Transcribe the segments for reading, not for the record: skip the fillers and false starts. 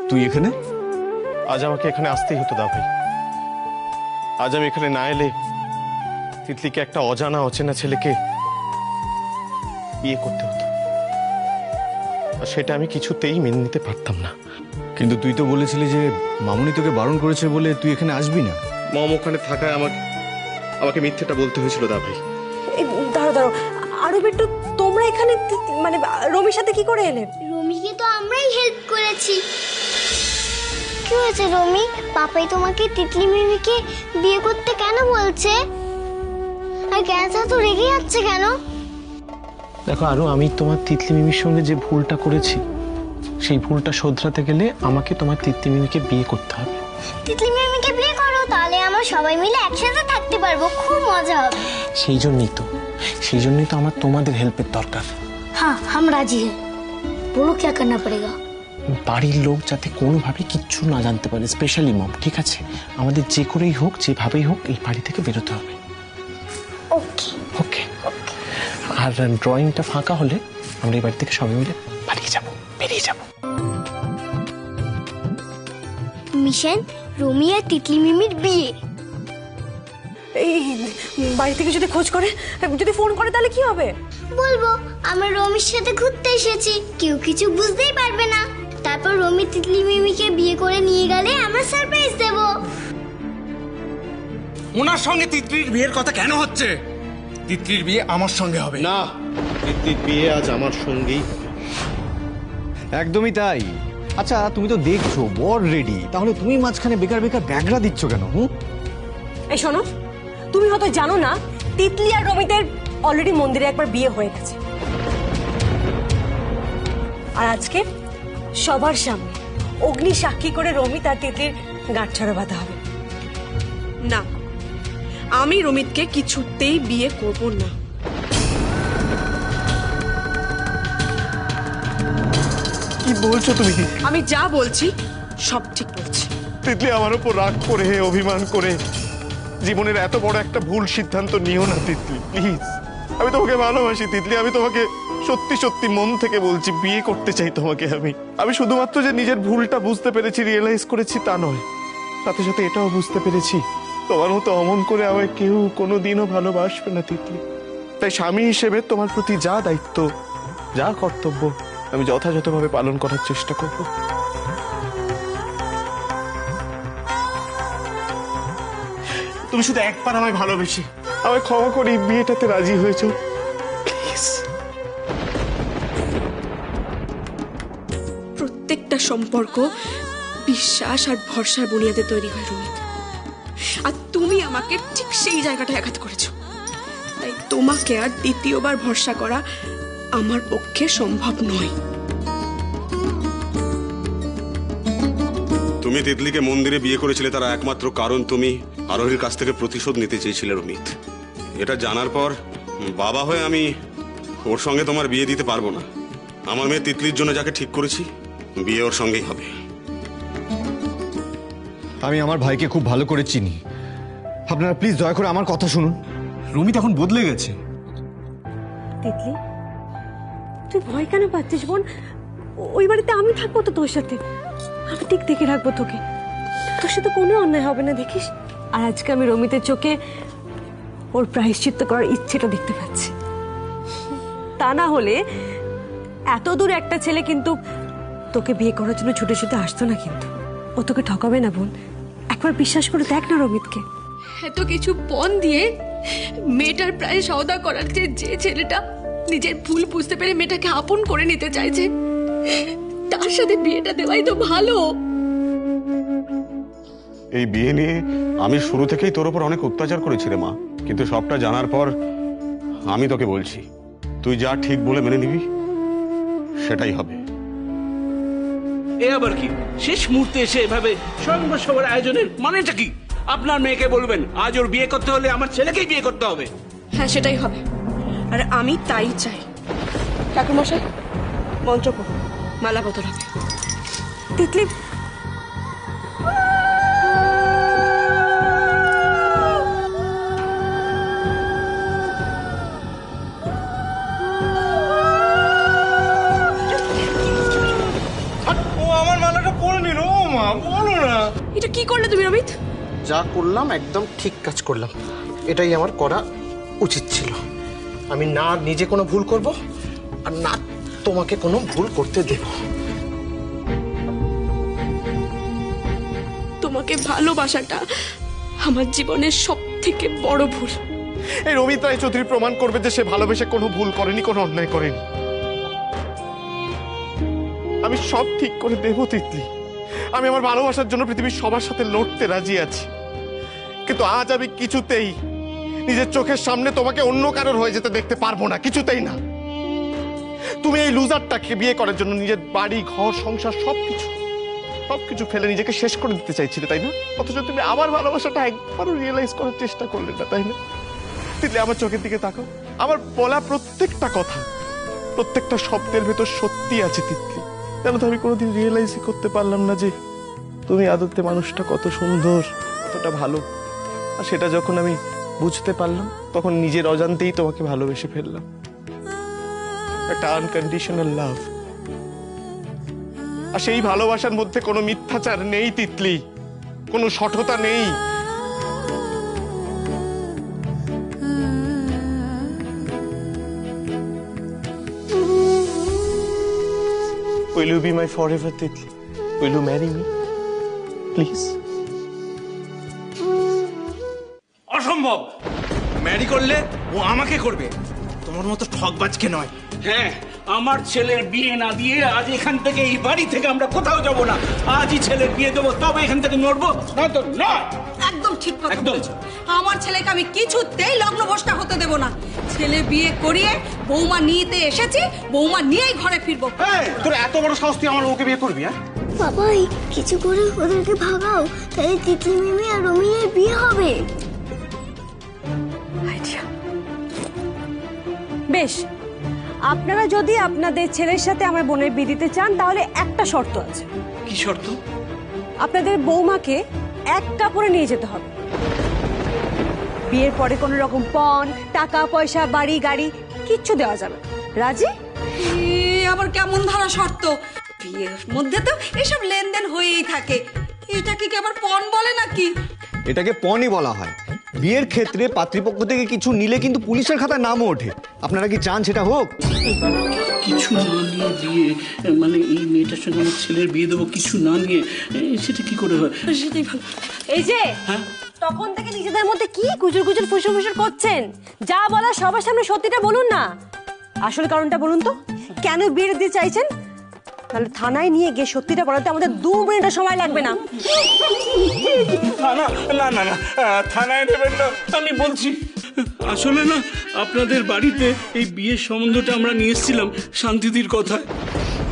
তুই এখানে? আজ আমাকে এখানে আসতেই হতো দা ভাই। আজ আমি এখানে না এলে তিতলিকে একটা অজানা অচেনা ছেলেকে বিয়ে করতে হতো, আর সেটা আমি কিছুতেই মেনে নিতে পারতাম না। কিন্তু তুই তো বলেছিলি যে মামুনি তোকে বারণ করেছে বলে তুই এখানে আসবি না। মম ওখানে থাকায় আমাকে মিথ্যেটা বলতে হয়েছিল দা ভাই। দাঁড়াও আরো একটু, তোমরা এখানে মানে রমির সাথে কি করে এলে? রমিকে তো আমরাই হেল্প করেছি। কি হয়েছে রমি? পাপাই তোমাকে তিতলি মিমিকে বিয়ে করতে কেন বলছে? আর ক্যান্সার তো রেগে যাচ্ছে কেন? দেখো আরো, আমি তোমার তিতলি মিমির সঙ্গে যে ভুলটা করেছি সেই ভুলটা শোধরাতে গেলে আমাকে তোমার তিতলি মিমিকে বিয়ে করতে হবে। তিতলি মিমিকে বিয়ে করো, তাহলে আমরা সবাই মিলে একসাথে থাকতে পারবো, খুব মজা হবে। সেই জন্যই তো আমার তোমাদের হেল্পের দরকার। हाँ हम राजी हैं। बोलो क्या करना पड़ेगा? বাড়ির লোক যাতে কোনোভাবে কিচ্ছু না জানতে পারে, স্পেশালি মম, ঠিক আছে? আমাদের যে করেই হোক, যেভাবেই হোক, এই বাড়ি থেকে বেরোতে হবে। ओके ওকে। আর ড্রয়িংটা ফাঁকা হলে আমরা এই বাড়ি থেকে সবাই মিলে বেরিয়ে যাব। মিশন রমি আর তিতলি মিমির বিয়ে। এই বাড়ি থেকে যদি খোঁজ করে, যদি ফোন করে, তাহলে কি হবে? বলবো আমরা রমির সাথে ঘুরতে এসেছি, কেউ কিছু বুঝতেই পারবে না। তারপর রমি তিতলি মিমিকে বিয়ে করে নিয়ে গেলে আমরা সারপ্রাইজ দেব। ওনার সঙ্গে তিতলির বিয়ের কথা কেন হচ্ছে? তিতলির বিয়ে আমার সঙ্গে হবে। না, তিতলির বিয়ে আজ আমার সঙ্গেই। একদমই তাই। আচ্ছা, তুমি তো দেখছো বর রেডি, তাহলে তুমি মাঝখানে বেকার ব্যাগরা দিচ্ছ কেন? এই শোনো, তুমি হয়তো জানো না, তিতলি আর রমিদের অলরেডি মন্দিরে একবার বিয়ে হয়ে গেছে। আর আজকে সবার সামনে অগ্নি সাক্ষী করে রমি তার তিতলির গাঁটছড়া বাঁধা হবে। না, আমি রমিতকে কিছুতেই বিয়ে করব না। কি বলছো তুমি? আমি যা বলছি সব ঠিক বলছি। তিতলি, আমার উপর রাগ করে, অভিমান করে জীবনের এত বড় একটা ভুল সিদ্ধান্ত নিও না তিতলি, প্লিজ। আমি তোমাকে ভালোবাসি তিতলি, আমি তোমাকে সত্যি সত্যি মন থেকে বলছি, বিয়ে করতে চাই তোমাকে। আমি শুধুমাত্র যে নিজের ভুলটা বুঝতে পেরেছি, রিয়েলাইজ করেছি তা নয়, সাথে সাথে এটাও বুঝতে পেরেছি তোমার মতো অমন করে আমায় কেউ কোনোদিনও ভালোবাসবে না তিতলি। তাই স্বামী হিসেবে তোমার প্রতি যা দায়িত্ব, যা কর্তব্য, আমি যথাযথভাবে পালন করার চেষ্টা করব। তুমি শুধু একবার আমায় ভালোবেসে আমায় ক্ষমা করে বিয়েটাতে রাজি হয়েছো, প্লিজ। প্রত্যেকটা সম্পর্ক বিশ্বাস আর ভরসার বুনিয়াদে তৈরি হয় রমিত, আর তুমি আমাকে ঠিক সেই জায়গাটায় আঘাত করেছো। তাই তোমাকে আর দ্বিতীয়বার ভরসা করা আমার পক্ষে সম্ভব নয়। তুমি তিতলিকে মন্দিরে বিয়ে করেছিলে তার একমাত্র কারণ তুমি আরোহীর কাছ থেকে প্রতিশোধ নিতে চেয়েছিলে রমিত। এটা জানার পর বাবা হয়ে আমি ওর সঙ্গে তোমার বিয়ে দিতে পারবো না। আমার মেয়ে তিতলির জন্য যাকে ঠিক করেছি, বিয়ে ওর সঙ্গেই হবে। আমি আমার ভাইকে খুব ভালো করে চিনি, আপনারা প্লিজ দয়া করে আমার কথা শুনুন। রমি এখন বদলে গেছে। তিতলি, তুই ভয় কেন পাচ্ছিস বোন? ওই বাড়িতে আমি থাকবো তো তোর সাথে, আমি ঠিক দেখে রাখবো তোকে, তোর সাথে কোনো অন্যায় হবে না, দেখিস। আর আজকে আমি রমিতের চোখে ওর প্রায়শ্চিত্ত করার ইচ্ছেটা দেখতে পাচ্ছি। তা না হলে এত দূর একটা ছেলে কিন্তু তোকে বিয়ে করার জন্য ছুটে ছুটে আসতো না, কিন্তু ও তোকে ঠকাবে না বোন। একবার বিশ্বাস করে দেখ না রমিতকে। এত কিছু পণ দিয়ে মেয়েটার প্রায় সওদা করার যে ছেলেটা নিজের ভুল বুঝতে পেরে মেয়েটাকে আপন করে নিতে চাইছে, তার সাথে বিয়েটা দেওয়াই তো ভালো। এই বিয়ে নিয়ে আমি শুরু থেকেই তোর উপর অনেক অত্যাচার করেছি রে মা, কিন্তু সবটা জানার পর আমি তোকে বলছি, তুই যা ঠিক বলে মেনে নিবি সেটাই হবে। এ আবার কি? শেষ মুহূর্তে এসে এভাবে স্বয়ংবর সবার আয়োজনের মানেটা কি? আপনার মেয়েকে বলবেন আজ ওর বিয়ে করতে হলে আমার ছেলেকেই বিয়ে করতে হবে। হ্যাঁ, সেটাই হবে, আর আমি তাই চাই। ঠাকুরমশাই, মন্ত্র পড়ো, মালা বদল হবে। তিতলি, ও আমার মালাটা পরে নিল। কি করলে তুমি রমিত? যা করলাম একদম ঠিক কাজ করলাম, এটাই আমার করা উচিত ছিল। আমি না নিজে কোনো ভুল করব আর না তোমাকে কোনো ভুল করতে দেব। তোমাকে ভালোবাসাটা আমার জীবনের সব থেকে বড় ভুল। এই রমিত রায় চৌধুরী প্রমাণ করবে যে সে ভালোবেসে কোনো ভুল করেনি, কোনো অন্যায় করেনি। আমি সব ঠিক করে দেব তিতলি। আমি আমার ভালোবাসার জন্য পৃথিবীর সবার সাথে লড়তে রাজি আছি, কিন্তু আজ আমি কিছুতেই নিজের চোখের সামনে তোমাকে অন্য কারোর হয়ে যেতে দেখতে পারবো না, কিছুতেই না। তুমি এই লুজারটাকে বিয়ে করার জন্য নিজের বাড়ি ঘর সংসার সবকিছু ফেলে নিজেকে শেষ করে দিতে চাইছিলে, তাই না? অথচ তুমি আমার ভালোবাসাটা একবারও রিয়েলাইজ করার চেষ্টা করলে না, তাই না? তিতলি, আমার চোখের দিকে তাকাও। আমার বলা প্রত্যেকটা কথা, প্রত্যেকটা শব্দের ভেতর সত্যি আছে তিতলি। জানো তো, আমি কোনোদিন রিয়েলাইজই করতে পারলাম না যে তুমি আদতে মানুষটা কত সুন্দর, কতটা ভালো। আর সেটা যখন আমি বুঝতে পারলাম, তখন নিজের অজান্তেই তোমাকে ভালোবেসে ফেললাম। একটা আনকন্ডিশনাল লাভ। আর সেই ভালোবাসার মধ্যে কোনো মিথ্যাচার নেই তিতলি, কোনো সঠতা নেই। Will you be my forever, Titli? Will you marry me? Please? অসম্ভব। ম্যারি করলে ও আমাকে করবে, তোমার মতো ঠকবাজকে নয়। হ্যাঁ, আমার ছেলের বিয়ে না দিয়ে আজ এখান থেকে, এই বাড়ি থেকে আমরা কোথাও যাব না। আজই ছেলের বিয়ে দেবো, তবে এখান থেকে নড়বো, নয়তো না। একদম ঠিক কথা একদম। বলেছো। আমার ছেলেকে আমি কিছুতেই লগ্ন ভ্রষ্টা হতে দেব না। ছেলে বিয়ে করিয়ে বৌমা নিতে এসেছি, বৌমা নিয়েই ঘরে ফিরবো। তোর এত বড় সাহস, তুই আমার ওকে বিয়ে করবি? হ্যাঁ বাবাই, কিছু করে ওদেরকে ভাগাও, তাই তিতলি মিমি আর রমির বিয়ে হবে। বেশ, আপনারা যদি আপনাদের ছেলের সাথে আমার বোনের বিয়ে দিতে চান, তাহলে একটা শর্ত আছে। কি শর্ত? আপনাদের বৌমাকে এক কাপড়ে নিয়ে যেতে হবে। বিয়ের পরে কোনো রকম পণ, টাকা পয়সা, বাড়ি গাড়ি কিচ্ছু দেওয়া যাবে না। রাজি? আবার কেমন ধারা শর্ত? বিয়ের মধ্যে তো এসব লেনদেন হয়েই থাকে, এটাকে কি আবার পণ বলে নাকি? এটাকে পণই বলা হয়। বিয়ের ক্ষেত্রে পাত্রীপক্ষ থেকে কিছু নিলে কিন্তু পুলিশের খাতায় নামও ওঠে। আপনারা কি চান সেটা হোক? কিছু না নিয়ে বিয়ে, মানে এই মেয়েটার সঙ্গে আমার ছেলের বিয়ে দেবো কিছু না নিয়ে, সেটা কি করে হয়? সেটাই ভালো। এই যে হ্যাঁ, তখন থেকে নিজেদের মধ্যে কি কুজুর কুজুর ফুসুর ফুসুর করছেন? যা বলার সবার সামনে সত্যিটা বলুন না। আসল কারণটা বলুন তো, কেন বিয়ে দিতে চাইছেন? তাহলে থানায় নিয়ে গিয়ে সত্যিটা বলাতে আমাদের 2 মিনিটের সময় লাগবে না। না না না, থানায় নেবেন না, আমি বলছি। আসলে না, আপনাদের বাড়িতে এই বিয়ের সম্বন্ধটা আমরা নিয়ে এসেছিলাম শান্তিদির কথায়।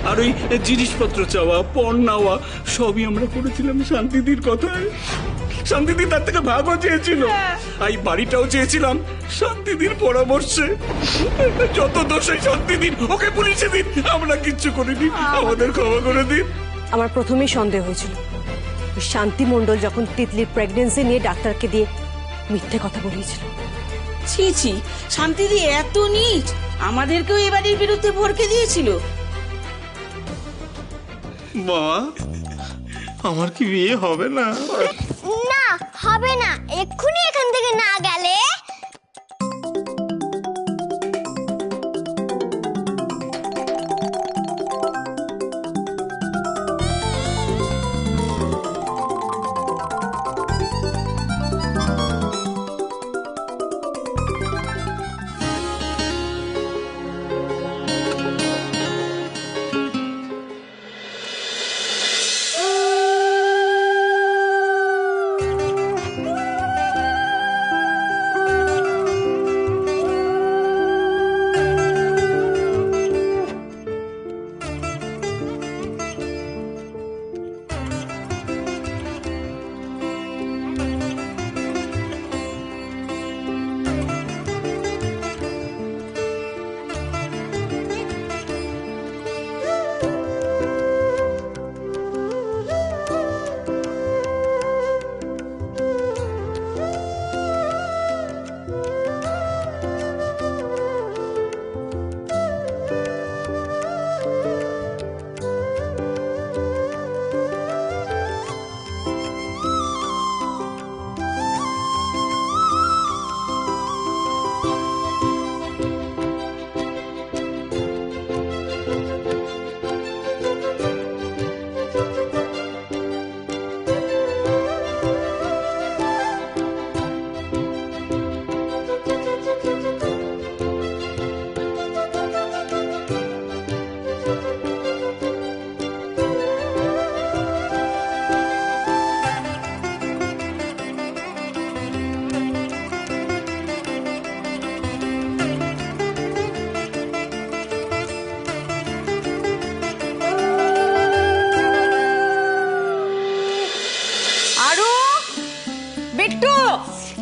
আর ওই জিনিসপত্র চাওয়া, পণ নেওয়া সবই আমরা করেছিলাম শান্তিদির কথায়। শান্তিদি তার থেকে ভাগও চেয়েছিল, এই বাড়িটাও চেয়েছিলাম শান্তিদির পরামর্শে। যত দোষই শান্তিদিন, ওকে পুলিশে দিন, আমরা কিচ্ছু করিনি, আমাদের ক্ষমা করে দিন। আমার প্রথমেই সন্দেহ হয়েছিল, শান্তি মণ্ডল যখন তিতলির প্রেগন্যান্সি নিয়ে ডাক্তারকে দিয়ে মিথ্যে কথা বলিয়েছিল। ছি ছি, শান্তিদি এত নীচ, আমাদেরকেও এ বাড়ির বিরুদ্ধে ভরকে দিয়েছিল। মা, আমার কি বিয়ে হবে না? না, হবে না। এক্ষুনি এখান থেকে না গেলে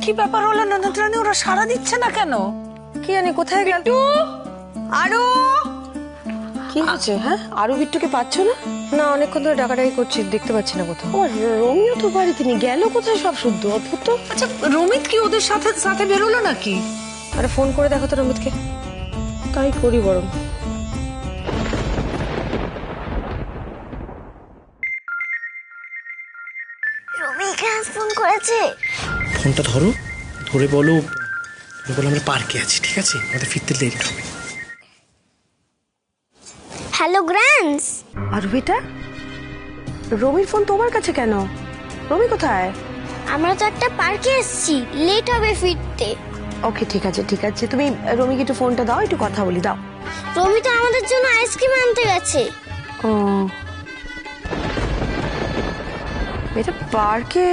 কি ব্যাপার হলো ননদ রানী, ওরা সাড়া দিচ্ছে না কেন? কি জানি কোথায় গেল? আরো কি হয়েছে? হ্যাঁ, আরো বিট্টুকে পাচ্ছ না? না, অনেকক্ষণ ধরে ডাকাডাকি করছি, দেখতে পাচ্ছি না কোথাও। ও, রোমিও তো বাড়িতে নেই, গেল কোথায় সব শুদ্ধ? অদ্ভুত তো। আচ্ছা, রমিত কি ওদের সাথে সাথে বেরোলো নাকি? আরে ফোন করে দেখো তো রমিতকে। তাই করি বরং। রমি ক্যাশ ফোন করেছে। ফোনটা ধরো, ধরে বলো আমরা পার্কে আছি, ঠিক আছে? আমাদের ফিরতে লেট হবে। Hello grants. আর বেটা, রমির ফোন তোমার কাছে কেন? রমি কোথায়? আমরা তো একটা পার্কে এসেছি, লেট হবে ফিরতে। ওকে, ঠিক আছে ঠিক আছে, তুমি রমিকে একটু ফোনটা দাও, একটু কথা বলি, দাও। রমি তো আমাদের জন্য আইসক্রিম আনতে গেছে। ও, এটা পার্কে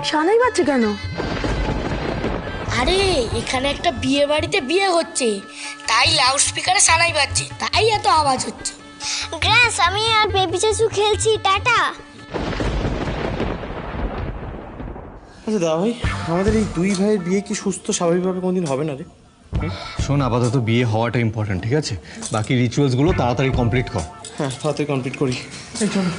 সানাই বাজছে কেন? আরে এখানে একটা বিয়ে বাড়িতে বিয়ে হচ্ছে, তাই লাউড স্পিকারে সানাই বাজছে, তাই এত আওয়াজ হচ্ছে। গ্র্যান্ডস, আমি আর বেবি চাচু খেলছি, টাটা। আচ্ছা দাদা ভাই, আমাদের এই দুই ভাইয়ের বিয়ে কি সুস্থ স্বাভাবিকভাবে কোনদিন হবে না রে? শোন, আপাতত বিয়ে হওয়াটা ইম্পর্টেন্ট, ঠিক আছে? বাকি রিচুয়ালসগুলো তাড়াতাড়ি কমপ্লিট কর। হ্যাঁ, তাড়াতাড়ি কমপ্লিট করি। এই চলো।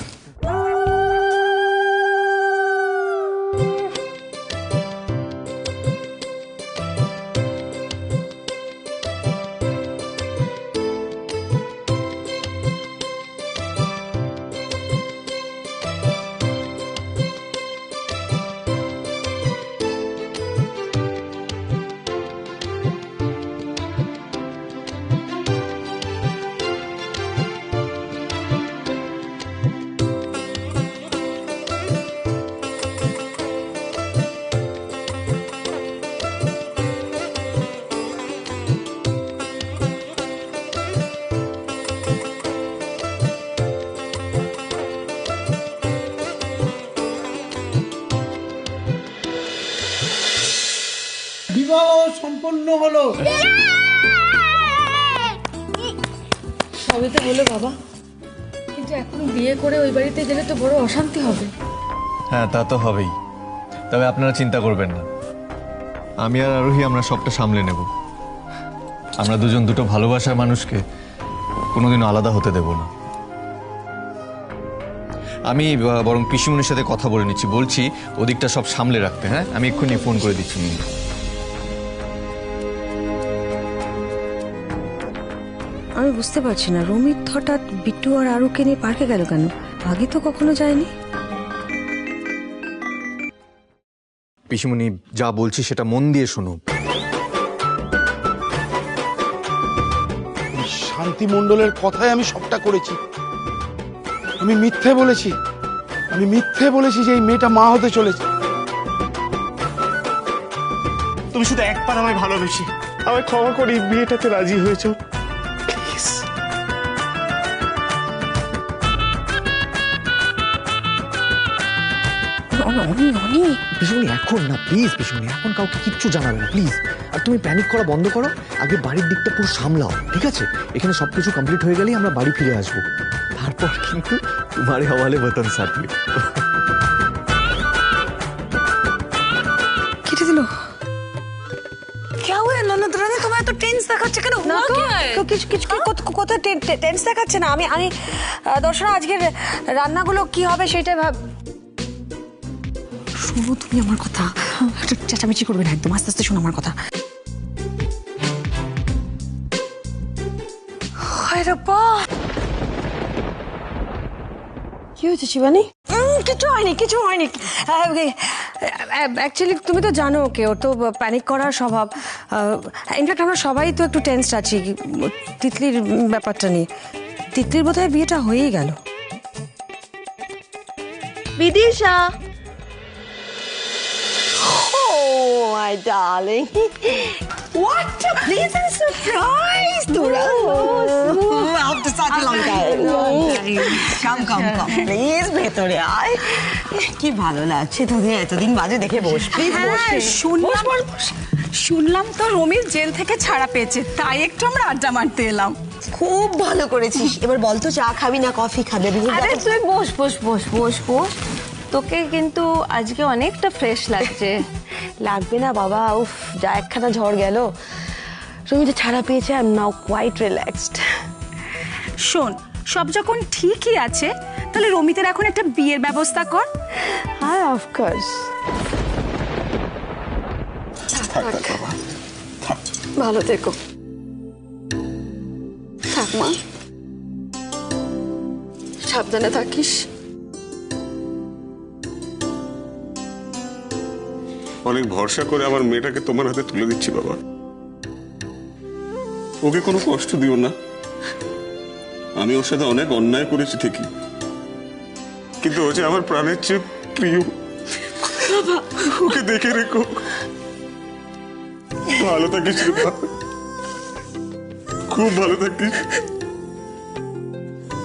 বিবাহ সম্পন্ন হলো। সবই তো হলো বাবা, কিন্তু এখন বিয়ে করে ওই বাড়িতে গেলে তো বড় অশান্তি হবে। হ্যাঁ, তা তো হবেই, তবে আপনারা চিন্তা করবেন না, আমি আর আরোহী আমরা সবটা সামলে নেব। আমরা দুজন দুটো ভালোবাসার মানুষকে কোনোদিনও আলাদা হতে দেব না। আমি বরং পিসিমনির সাথে কথা বলে নিচ্ছি, বলছি ওদিকটা সব সামলে রাখতে। হ্যাঁ, আমি এক্ষুনি ফোন করে দিচ্ছি। আমি বুঝতে পারছি না, রমিত হঠাৎ বিট্টু আর আরুকে নিয়ে পার্কে গেল কেন? আগে তো কখনো যায়নি। পিসিমনি, যা বলছি সেটা মন দিয়ে শোনো। শান্তি মণ্ডলের কথায় আমি সবটা করেছি। আমি মিথ্যে বলেছি, যে এই মেয়েটা মা হতে চলেছে। তুমি শুধু একবার আমায় ভালোবেসে আমায় ক্ষমা করে এই বিয়েটাতে রাজি হয়েছো। পিসিমনি, এখন না প্লিজ, পিসিমনি এখন কাউকে কিচ্ছু জানাবে না প্লিজ। আর তুমি প্যানিক করা বন্ধ করো, আগে বাড়ির দিকটা পুরো সামলাও, ঠিক আছে? এখানে সবকিছু কমপ্লিট হয়ে গেলেই আমরা বাড়ি ফিরে আসবো, তারপর কিন্তু তোমার হওয়ালে বতন সাথে। কেটে দিল। क्या हुआ ननद रानी, तुम्हें तो टेंस দেখাচ্ছে কেন? না হুয়া তো, क्या है? কিছু কোথাও টেন্স দেখাচ্ছে না। আমি দর্শনা, আজকের রান্নাগুলো কি হবে সেটাই ভাব। শোনো তুমি আমার কথা, একটা চেঁচামেচি করবে না, একদম আস্তে আস্তে শোনো আমার কথা। হায় রব্বা, কি হয়েছে শিবানী? কিছু হয়নি। অ্যাকচুয়ালি তুমি তো জানো ওকে, ওর তো প্যানিক করার স্বভাব। ইনফ্যাক্ট আমরা সবাই তো একটু টেন্সড আছি তিতলির ব্যাপারটা নিয়ে। তিতলির বোধহয় বিয়েটা হয়েই গেল। Bidisha, oh my darling, What a pleasant surprise! তোরা after such a long time. Come, please ভেতরে আয়। কি ভালো লাগছে তোদের, এতদিন বাদে দেখে বস। শুনলাম তো রমির জেল থেকে ছাড়া পেয়েছে, তাই একটু আমরা আড্ডা মারতে এলাম। খুব ভালো করেছিস। এবার বল তো, চা খাবি না কফি খাবি? আরে তুই বস। তোকে কিন্তু আজকে অনেকটা ফ্রেশ লাগছে। লাগবে না বাবা, উফ যা একখানা ঝড় গেল। রমিতা ছাড়া পেয়েছে, I am now quite relaxed. শোন, সব যখন ঠিকই আছে তাহলে রমিতের এখন একটা বিয়ের ব্যবস্থা কর। হ্যাঁ অফকোর্স। ভালো থেকো। থাক মা, সাবধানে থাকিস। অনেক ভরসা করে আমার মেয়েটাকে তোমার হাতে তুলে দিচ্ছি বাবা। ওকে কোনো কষ্ট দিও না। আমি ওর সাথে অনেক অন্যায় করেছি ঠিকই, কিন্তু ও যে আমার প্রাণের চেয়ে প্রিয়। ওকে দেখে রেখো। ভালো থাকিস বাবা, খুব ভালো থাকিস।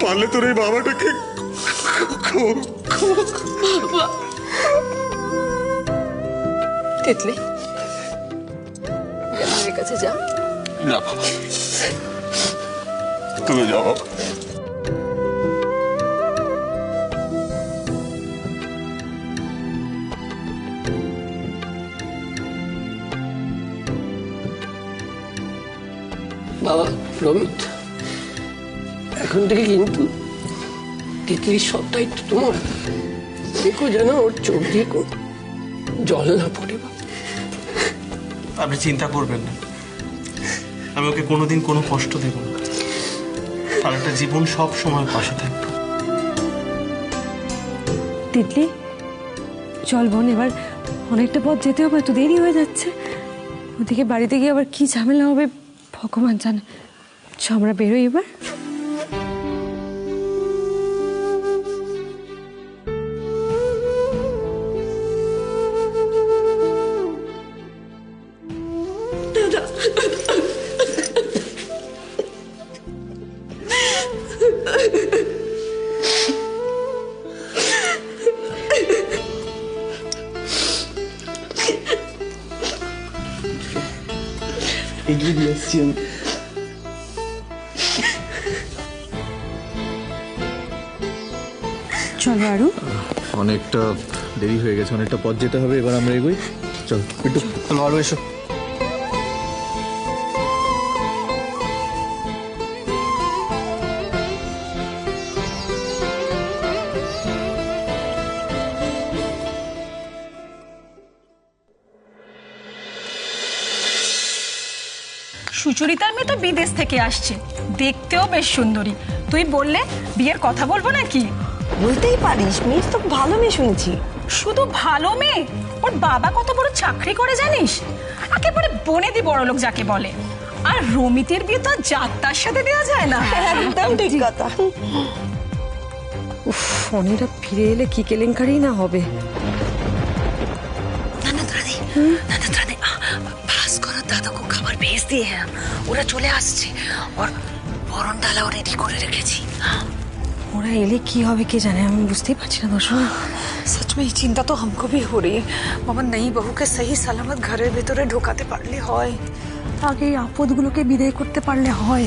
পারলে তোর এই বাবাটাকে তিতলি, আমার কাছে যা। না বাবা, তুমি যাও বাবা। বাবা রমিত, এখন থেকে কিন্তু তিতলির সব দায়িত্ব তোমার। দেখো যেন ওর চোখ দিয়ে জল না পড়ে। আপনি চিন্তা করবেন না, আমি ওকে কোনোদিন কোনো কষ্ট দেব না। তার একটা জীবন সব সময় পাশে থাকবে। তিতলি চল বোন, এবার অনেকটা পথ যেতে হবে, তো দেরি হয়ে যাচ্ছে। ওদিকে বাড়িতে গিয়ে আবার কি ঝামেলা হবে ভগবান জানে। চ আমরা বেরোই এবার। এগিয়ে দিয়ে আসছি আমি। চলো আরু, অনেকটা দেরি হয়ে গেছে, অনেকটা পথ যেতে হবে, এবার আমরা এগোই। চল একটু আরো এসো। সুচরিতার মেয়ে তো বিদেশ থেকে আসছে, দেখতেও বেশ সুন্দরী। তুই বললে বিয়ের কথা বলবো নাকি? বলতেই পারিস, মেয়ে তো ভালো মেয়ে শুনেছি। শুধু ভালো মেয়ে, ওর বাবা কত বড় চাকরি করে জানিস? একেবারে বনেদি বড়লোক যাকে বলে। আর রমিতের বিয়ে তো যাত্রার সাথে দেওয়া যায় না। একদম ঠিক কথা। উফ, অনিরা ফিরে এলে কি কেলেঙ্কারি না হবে। ভাস্কর আর দাদা কো খাবার ভেজ দিয়ে হ্যাঁ, ওরা চলে আসছে। और বরণ ডালাও রেডি করে রেখেছি। ওরা এলে কি হবে কে জানে, আমি বুঝতেই পারছি না দর্শনা। सच में चिंता तो हमको भी हो रही है बाबा। नई बहू के सही सलामत घरेর ভেতরে ঢোকাতে পারলে হয়। আগে এই আপদগুলোকে বিদায় করতে পারলে হয়।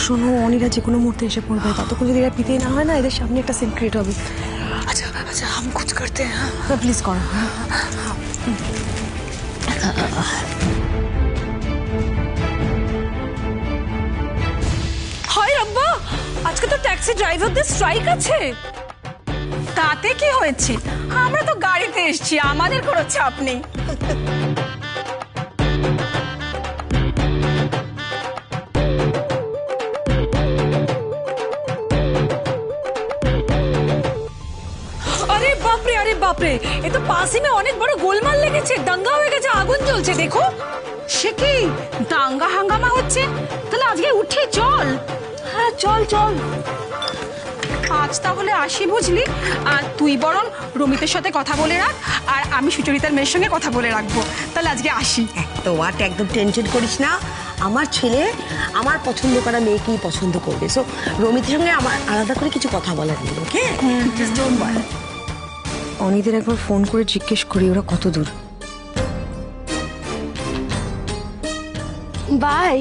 শোনো, অনিরা যে কোনো মুহূর্তে এসে পড়বে, ততক্ষণ যদি এরা বিদায় না হয় না, এদের সামনে একটা সিন ক্রিয়েট হবে। अच्छा अच्छा हम कुछ करते हैं। প্লিজ করো। হায় রব্বা, আজকে তো ট্যাক্সি ড্রাইভারদের স্ট্রাইক আছে। তাতে কি হয়েছে, আমরা তো গাড়িতে এসেছি, আমাদের কোনো চাপ নেই। আরে বাপরে, এ তো পাশে में অনেক বড় গোলমাল লেগেছে, দাঙ্গা হয়ে গেছে, আগুন জ্বলছে। দেখো সে কি দাঙ্গা হাঙ্গামা হচ্ছে। তাহলে আজকে উঠে চল। হ্যাঁ চল চল। আজ তাহলে আসি বুঝলি। আর তুই বরং রমিতের সাথে কথা বলে রাখ, আর আমি সুচরিতার মেয়ের সঙ্গে কথা বলে রাখবো। তাহলে আজকে আসি। তো ওয়াট একদম টেনশন করিস না, আমার ছেলে আমার পছন্দ করা মেয়েকেই পছন্দ করবে। সো রমিতের সঙ্গে আমার আলাদা করে কিছু কথা বলার নেই। ওকে, জাস্ট ডোন্ট ওয়ারি। অনিদের একবার ফোন করে জিজ্ঞেস করি ওরা কত দূর। বাই।